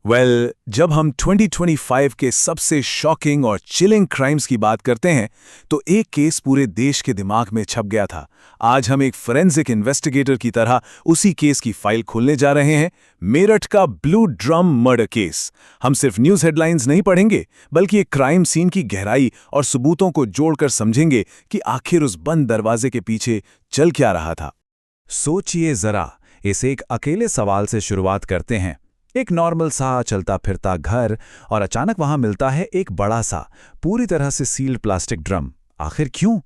जब हम 2025 के सबसे शॉकिंग और चिलिंग क्राइम्स की बात करते हैं तो एक केस पूरे देश के दिमाग में छप गया था। आज हम एक फोरेंसिक इन्वेस्टिगेटर की तरह उसी केस की फाइल खोलने जा रहे हैं, मेरठ का ब्लू ड्रम मर्डर केस। हम सिर्फ न्यूज़ हेडलाइंस नहीं पढ़ेंगे, बल्कि एक क्राइम सीन की गहराई और सबूतों को जोड़कर समझेंगे कि आखिर उस बंद दरवाजे के पीछे चल क्या रहा था। सोचिए जरा, इस एक अकेले सवाल से शुरुआत करते हैं। एक नॉर्मल सा चलता फिरता घर और अचानक वहां मिलता है एक बड़ा सा पूरी तरह से सील्ड प्लास्टिक ड्रम। आखिर क्यों?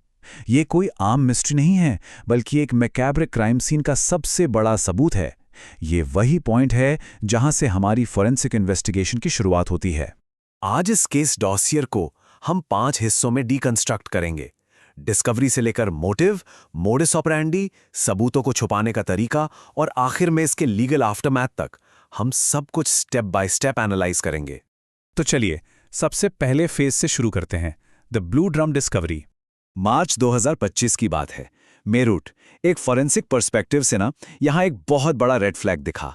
ये कोई आम मिस्ट्री नहीं है, बल्कि एक मैकैब्र क्राइम सीन का सबसे बड़ा सबूत है। ये वही पॉइंट है जहां से हमारी फोरेंसिक इन्वेस्टिगेशन की शुरुआत होती है। आज इस केस डॉसियर को हम 5 हिस्सों में डिकंस्ट्रक्ट करेंगे। डिस्कवरी से लेकर मोटिव, मोडिस ऑपरेंडी, सबूतों को छुपाने का तरीका और आखिर में इसके लीगल आफ्टरमैथ तक हम सब कुछ स्टेप बाय स्टेप एनालाइज करेंगे। तो चलिए सबसे पहले फेज से शुरू करते हैं, द ब्लू ड्रम डिस्कवरी। मार्च 2025 की बात है। मेरठ, एक फॉरेंसिक पर्सपेक्टिव से ना यहाँ एक बहुत बड़ा रेड फ्लैग दिखा।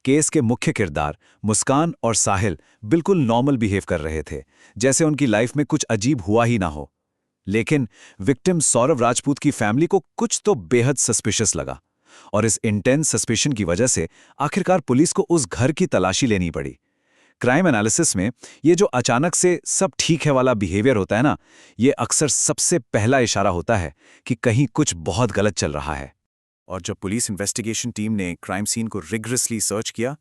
केस के मुख्य किरदार मुस्कान और साहिल बिल्कुल नॉर्मल बिहेव कर रहे थे, जैसे उनकी लाइफ में कुछ अजीब हुआ ही ना हो। लेकिन विक्टिम सौरभ राजपूत की फैमिली को कुछ तो बेहद सस्पिशियस लगा, और इस इंटेंस सस्पिशन की वजह से आखिरकार पुलिस को उस घर की तलाशी लेनी पड़ी। क्राइम एनालिसिस में ये जो अचानक से सब ठीक है वाला बिहेवियर होता है ना, ये अक्सर सबसे पहला इशारा होता है कि कहीं कुछ बहुत गलत चल रहा है। और जब पुलिस इन्वेस्टिगेशन टीम ने क्राइम सीन को रिगरसली सर्च किया,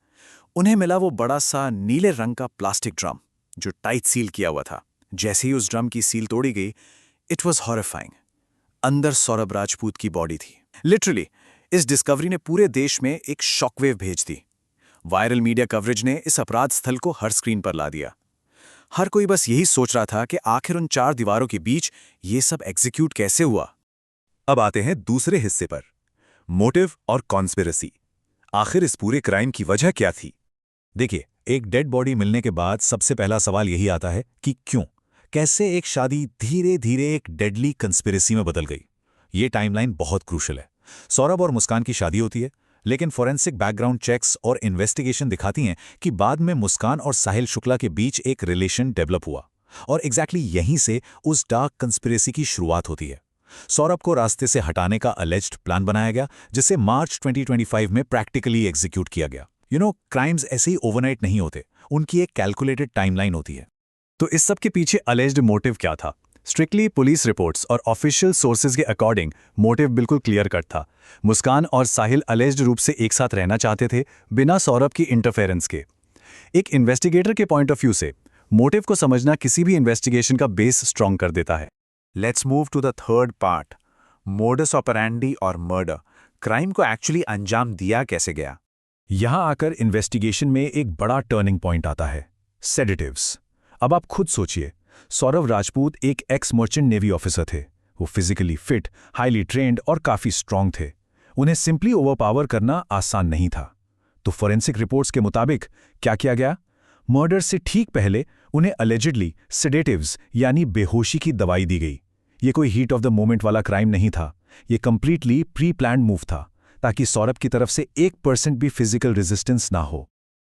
उन्हें मिला वो बड़ा सा नीले रंग का प्लास्टिक ड्रम जो टाइट सील किया हुआ था। जैसे ही उस ड्रम की सील तोड़ी गई, इट वॉज हॉरिफाइंग। अंदर सौरभ राजपूत की बॉडी थी। लिटरली इस डिस्कवरी ने पूरे देश में एक शॉकवेव भेज दी। वायरल मीडिया कवरेज ने इस अपराध स्थल को हर स्क्रीन पर ला दिया। हर कोई बस यही सोच रहा था कि आखिर उन 4 दीवारों के बीच ये सब एग्जीक्यूट कैसे हुआ। अब आते हैं दूसरे हिस्से पर, मोटिव और कॉन्स्पिरेसी। आखिर इस पूरे क्राइम की वजह क्या थी? देखिए, एक डेड बॉडी मिलने के बाद सबसे पहला सवाल यही आता है कि क्यों, कैसे एक शादी धीरे धीरे एक डेडली कंस्पिरेसी में बदल गई। ये टाइमलाइन बहुत क्रूशल है। सौरभ और मुस्कान की शादी होती है, लेकिन फोरेंसिक बैकग्राउंड चेक्स और इन्वेस्टिगेशन दिखाती हैं कि बाद में मुस्कान और साहिल शुक्ला के बीच एक रिलेशन डेवलप हुआ, और एग्जैक्टली यहीं से उस डार्क कंस्पिरेसी की शुरुआत होती है। सौरभ को रास्ते से हटाने का अलेज्ड प्लान बनाया गया, जिसे मार्च 2025 में प्रैक्टिकली एग्जीक्यूट किया गया। क्राइम्स ऐसे ही ओवरनाइट नहीं होते, उनकी एक कैलकुलेटेड टाइमलाइन होती है। तो इस सब के पीछे अलेज्ड मोटिव क्या था? स्ट्रिक्टली पुलिस रिपोर्ट्स और ऑफिशियल सोर्सेज के अकॉर्डिंग मोटिव बिल्कुल क्लियर कट था। मुस्कान और साहिल अलेज्ड रूप से एक साथ रहना चाहते थे, बिना सौरभ की इंटरफेरेंस के। एक इन्वेस्टिगेटर के पॉइंट ऑफ व्यू से मोटिव को समझना किसी भी इन्वेस्टिगेशन का बेस स्ट्रॉन्ग कर देता है। Let's move to the third part, modus operandi और मर्डर। क्राइम को एक्चुअली अंजाम दिया कैसे गया? यहां आकर इन्वेस्टिगेशन में एक बड़ा टर्निंग पॉइंट आता है, सेडेटिव्स। अब आप खुद सोचिए, सौरभ राजपूत एक एक्स मर्चेंट नेवी ऑफिसर थे। वो फिजिकली फिट, हाईली ट्रेंड और काफी स्ट्रांग थे। उन्हें सिंपली ओवरपावर करना आसान नहीं था। तो फोरेंसिक रिपोर्ट्स के मुताबिक क्या किया गया? मर्डर से ठीक पहले उन्हें अलेजिडली सेडेटिव्स यानी बेहोशी की दवाई दी गई। ये कोई हीट ऑफ द मोमेंट वाला क्राइम नहीं था, ये कंप्लीटली प्री प्लान्ड मूव था, ताकि सौरभ की तरफ से 1% भी फिजिकल रेजिस्टेंस ना हो।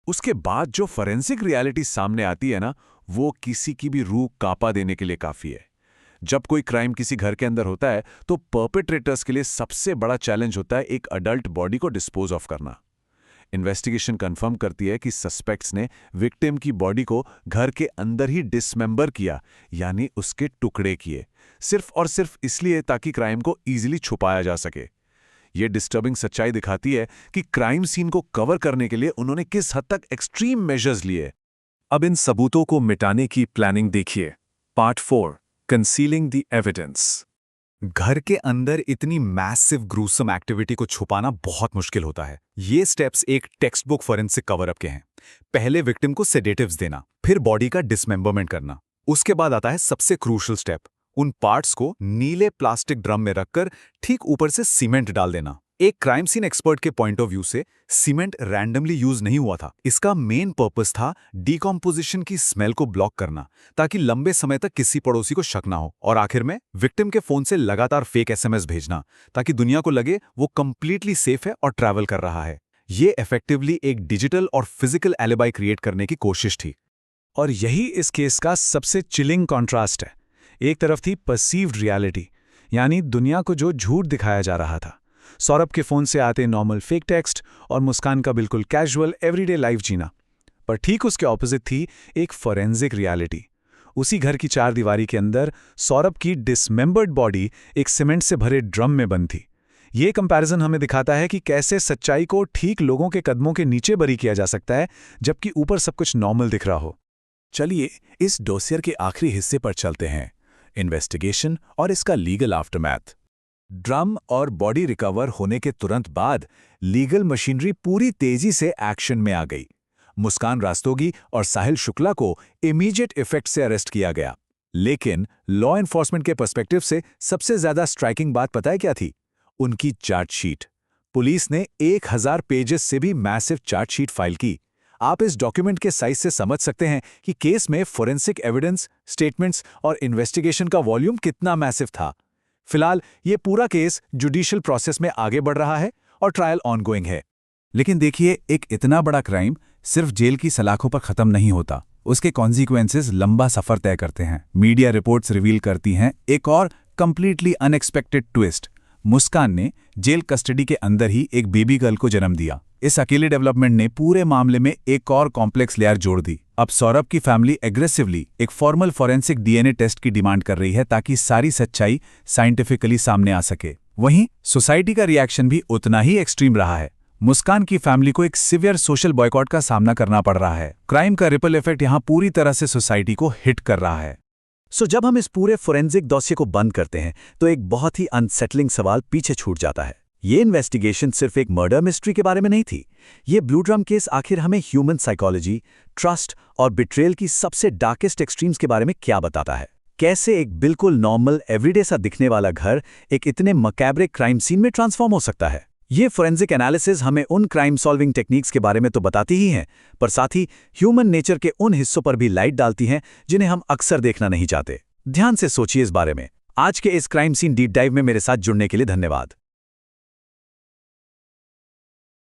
उसके बाद जो फोरेंसिक रियलिटी सामने आती है ना, वो किसी की भी रूह कांपा देने के लिए काफी है। जब कोई क्राइम किसी घर के अंदर होता है तो परपेट्रेटर्स के लिए सबसे बड़ा चैलेंज होता है एक अडल्ट बॉडी को डिस्पोज ऑफ करना। इन्वेस्टिगेशन कंफर्म करती है कि सस्पेक्ट्स ने विक्टिम की बॉडी को घर के अंदर ही डिसमेंबर किया, यानी उसके टुकड़े किए, सिर्फ और सिर्फ इसलिए ताकि क्राइम को इजीली छुपाया जा सके। ये डिस्टर्बिंग सच्चाई दिखाती है कि क्राइम सीन को कवर करने के लिए उन्होंने किस हद तक एक्सट्रीम मेजर्स लिए। अब इन सबूतों को मिटाने की प्लानिंग देखिए। Part 4, concealing the evidence. घर के अंदर इतनी मैसिव ग्रूसम एक्टिविटी को छुपाना बहुत मुश्किल होता है। ये स्टेप्स एक text book forensic cover up के हैं। पहले विक्टिम को सेडेटिव्स देना, फिर बॉडी का डिसमेंबरमेंट करना। उसके बाद आता है सबसे क्रूशल स्टेप, उन पार्ट्स को नीले प्लास्टिक ड्रम में रखकर ठीक ऊपर से सीमेंट डाल देना। एक क्राइम सीन एक्सपर्ट के पॉइंट ऑफ व्यू से सीमेंट रैंडमली यूज नहीं हुआ था। इसका मेन पर्पस था डिकॉम्पोजिशन की स्मेल को ब्लॉक करना, ताकि लंबे समय तक किसी पड़ोसी को शक ना हो। और आखिर में विक्टिम के फोन से लगातार फेक एसएमएस भेजना, ताकि दुनिया को लगे वो कंप्लीटली सेफ है और ट्रैवल कर रहा है। ये इफेक्टिवली एक डिजिटल और फिजिकल एलिबाई क्रिएट करने की कोशिश थी। और यही इस केस का सबसे चिलिंग कॉन्ट्रास्ट है। एक तरफ थी परसीव्ड रियलिटी, यानी दुनिया को जो झूठ दिखाया जा रहा था, सौरभ के फोन से आते नॉर्मल फेक टेक्स्ट और मुस्कान का बिल्कुल कैजुअल एवरीडे लाइफ जीना। पर ठीक उसके ऑपोजिट थी एक फॉरेंसिक रियलिटी। उसी घर की चार दीवारी के अंदर सौरभ की डिसमेंबर्ड बॉडी एक सीमेंट से भरे ड्रम में बंद थी। ये कंपैरिजन हमें दिखाता है कि कैसे सच्चाई को ठीक लोगों के कदमों के नीचे बरी किया जा सकता है, जबकि ऊपर सब कुछ नॉर्मल दिख रहा हो। चलिए इस डोसियर के आखिरी हिस्से पर चलते हैं, इन्वेस्टिगेशन और इसका लीगल आफ्टरमैथ। ड्रम और बॉडी रिकवर होने के तुरंत बाद लीगल मशीनरी पूरी तेजी से एक्शन में आ गई। मुस्कान रास्तोगी और साहिल शुक्ला को इमीडिएट इफेक्ट से अरेस्ट किया गया। लेकिन लॉ एनफोर्समेंट के पर्सपेक्टिव से सबसे ज्यादा स्ट्राइकिंग बात पता है क्या थी? उनकी चार्जशीट। पुलिस ने 1000 पेजेस से भी मैसिव चार्जशीट फाइल की। आप इस डॉक्यूमेंट के साइज से समझ सकते हैं कि केस में फोरेंसिक एविडेंस, स्टेटमेंट्स और इन्वेस्टिगेशन का वॉल्यूम कितना मैसिव था। फिलहाल ये पूरा केस जुडिशियल प्रोसेस में आगे बढ़ रहा है और ट्रायल ऑनगोइंग है। लेकिन देखिए, एक इतना बड़ा क्राइम सिर्फ जेल की सलाखों पर खत्म नहीं होता, उसके कॉन्सिक्वेंसेस लंबा सफर तय करते हैं। मीडिया रिपोर्ट्स रिवील करती हैं एक और कंप्लीटली अनएक्सपेक्टेड ट्विस्ट। मुस्कान ने जेल कस्टडी के अंदर ही एक बेबी गर्ल को जन्म दिया। इस अकेले डेवलपमेंट ने पूरे मामले में एक और कॉम्प्लेक्स लेयर जोड़ दी। अब सौरभ की फैमिली एग्रेसिवली एक फॉर्मल फॉरेंसिक डीएनए टेस्ट की डिमांड कर रही है ताकि सारी सच्चाई साइंटिफिकली सामने आ सके। वहीं सोसाइटी का रिएक्शन भी उतना ही एक्सट्रीम रहा है। मुस्कान की फैमिली को एक सिवियर सोशल बॉयकॉट का सामना करना पड़ रहा है। क्राइम का रिपल इफेक्ट यहां पूरी तरह से सोसाइटी को हिट कर रहा है। जब हम इस पूरे फोरेंसिक डॉसिये को बंद करते हैं तो एक बहुत ही अनसेटलिंग सवाल पीछे छूट जाता है। ये इन्वेस्टिगेशन सिर्फ एक मर्डर मिस्ट्री के बारे में नहीं थी। ये ब्लू ड्रम केस आखिर हमें ह्यूमन साइकोलॉजी, ट्रस्ट और बिट्रेयल की सबसे डार्केस्ट एक्सट्रीम्स के बारे में क्या बताता है। कैसे एक बिल्कुल नॉर्मल एवरीडे सा दिखने वाला घर एक इतने मकैब्रिक क्राइम सीन में ट्रांसफॉर्म हो सकता है। ये फोरेंसिक एनालिसिस हमें उन क्राइम सॉल्विंग टेक्निक्स के बारे में तो बताती ही हैं, पर साथ ही ह्यूमन नेचर के उन हिस्सों पर भी लाइट डालती हैं जिन्हें हम अक्सर देखना नहीं चाहते। ध्यान से सोचिए इस बारे में। आज के इस क्राइम सीन डीप डाइव में मेरे साथ जुड़ने के लिए धन्यवाद।